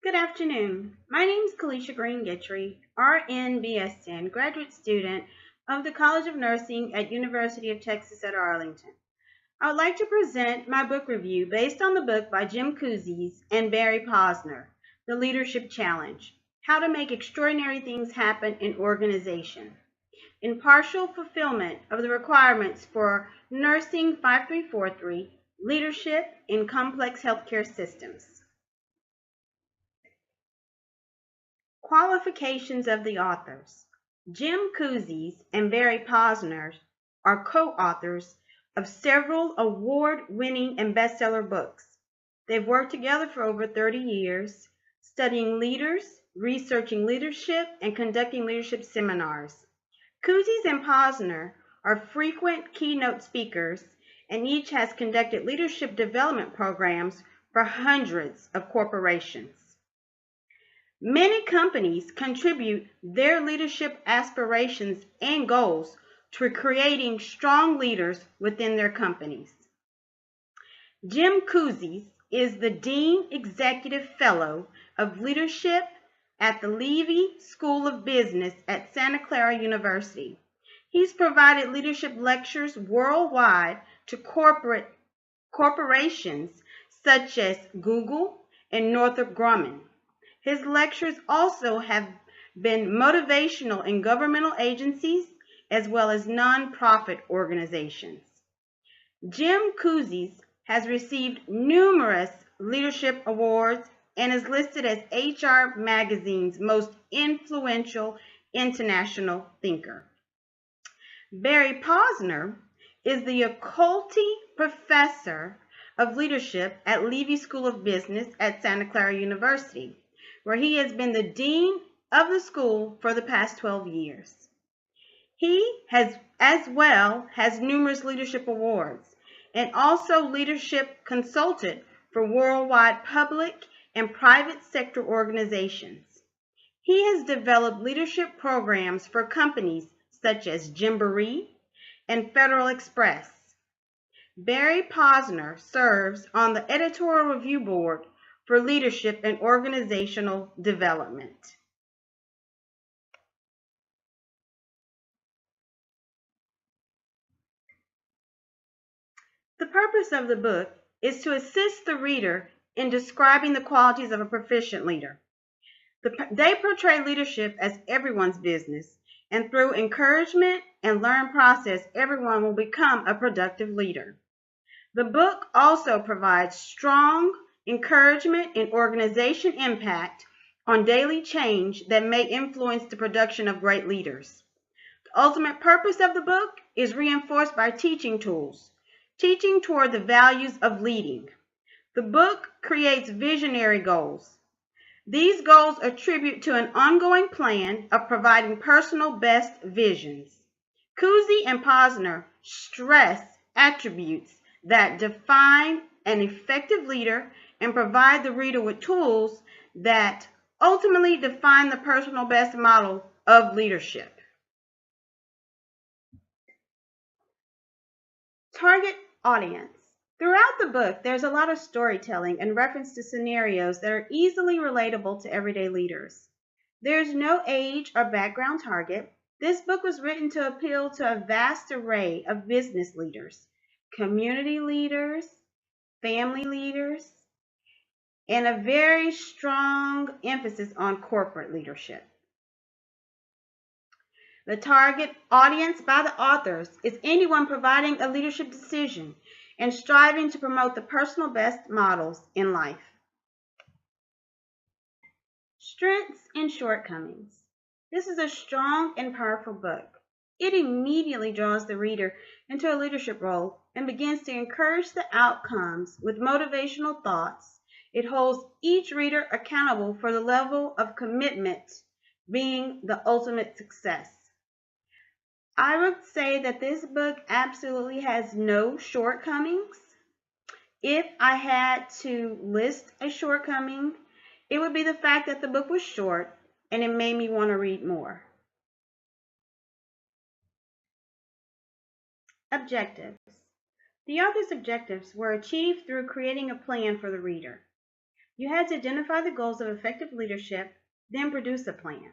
Good afternoon. My name is Kalisha Green Gitry, RN BSN, graduate student of the College of Nursing at University of Texas at Arlington. I would like to present my book review based on the book by Jim Kouzes and Barry Posner, The Leadership Challenge: How to Make Extraordinary Things Happen in Organization, in partial fulfillment of the requirements for Nursing 5343, Leadership in Complex Healthcare Systems. Qualifications of the authors. Jim Kouzes and Barry Posner are co-authors of several award-winning and bestseller books. They've worked together for over 30 years, studying leaders, researching leadership, and conducting leadership seminars. Kouzes and Posner are frequent keynote speakers, and each has conducted leadership development programs for hundreds of corporations. Many companies contribute their leadership aspirations and goals to creating strong leaders within their companies. Jim Kouzes is the Dean Executive Fellow of Leadership at the Levy School of Business at Santa Clara University. He's provided leadership lectures worldwide to corporations such as Google and Northrop Grumman. His lectures also have been motivational in governmental agencies as well as nonprofit organizations. Jim Kouzes has received numerous leadership awards and is listed as HR Magazine's most influential international thinker. Barry Posner is the Occulty Professor of Leadership at Levy School of Business at Santa Clara University, where he has been the dean of the school for the past 12 years. He has numerous leadership awards and also leadership consultant for worldwide public and private sector organizations. He has developed leadership programs for companies such as Gymboree and Federal Express. Barry Posner serves on the editorial review board for leadership and organizational development. The purpose of the book is to assist the reader in describing the qualities of a proficient leader. They portray leadership as everyone's business, and through encouragement and learn process, everyone will become a productive leader. The book also provides strong encouragement in organization impact on daily change that may influence the production of great leaders. The ultimate purpose of the book is reinforced by teaching tools, teaching toward the values of leading. The book creates visionary goals. These goals attribute to an ongoing plan of providing personal best visions. Kouzes and Posner stress attributes that define an effective leader and provide the reader with tools that ultimately define the personal best model of leadership. Target audience. Throughout the book, there's a lot of storytelling and reference to scenarios that are easily relatable to everyday leaders. There's no age or background target. This book was written to appeal to a vast array of business leaders, community leaders, family leaders, and a very strong emphasis on corporate leadership. The target audience by the authors is anyone providing a leadership decision and striving to promote the personal best models in life. Strengths and shortcomings. This is a strong and powerful book. It immediately draws the reader into a leadership role and begins to encourage the outcomes with motivational thoughts. It holds each reader accountable for the level of commitment being the ultimate success. I would say that this book absolutely has no shortcomings. If I had to list a shortcoming, it would be the fact that the book was short and it made me want to read more. Objectives. The author's objectives were achieved through creating a plan for the reader. You had to identify the goals of effective leadership, then produce a plan.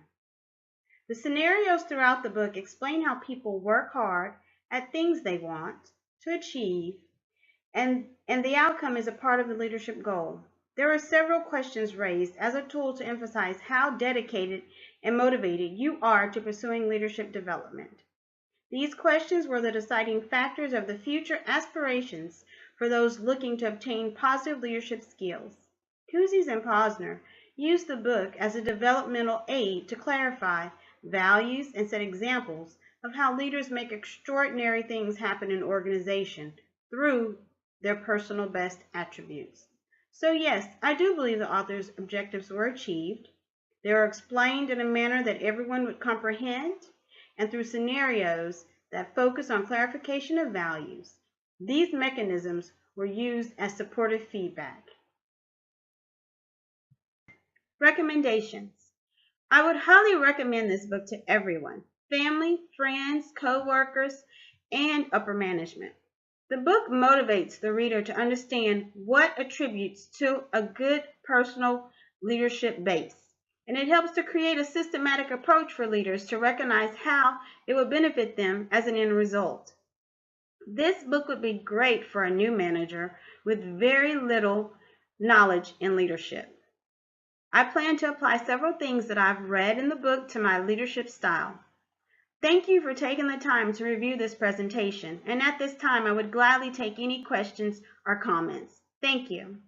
The scenarios throughout the book explain how people work hard at things they want to achieve, and the outcome is a part of the leadership goal. There are several questions raised as a tool to emphasize how dedicated and motivated you are to pursuing leadership development. These questions were the deciding factors of the future aspirations for those looking to obtain positive leadership skills. Kouzes and Posner used the book as a developmental aid to clarify values and set examples of how leaders make extraordinary things happen in organization through their personal best attributes. So yes, I do believe the author's objectives were achieved. They are explained in a manner that everyone would comprehend and through scenarios that focus on clarification of values. These mechanisms were used as supportive feedback. Recommendations. I would highly recommend this book to everyone, family, friends, co-workers, and upper management. The book motivates the reader to understand what attributes to a good personal leadership base, and it helps to create a systematic approach for leaders to recognize how it will benefit them as an end result. This book would be great for a new manager with very little knowledge in leadership. I plan to apply several things that I've read in the book to my leadership style. Thank you for taking the time to review this presentation, and at this time I would gladly take any questions or comments. Thank you.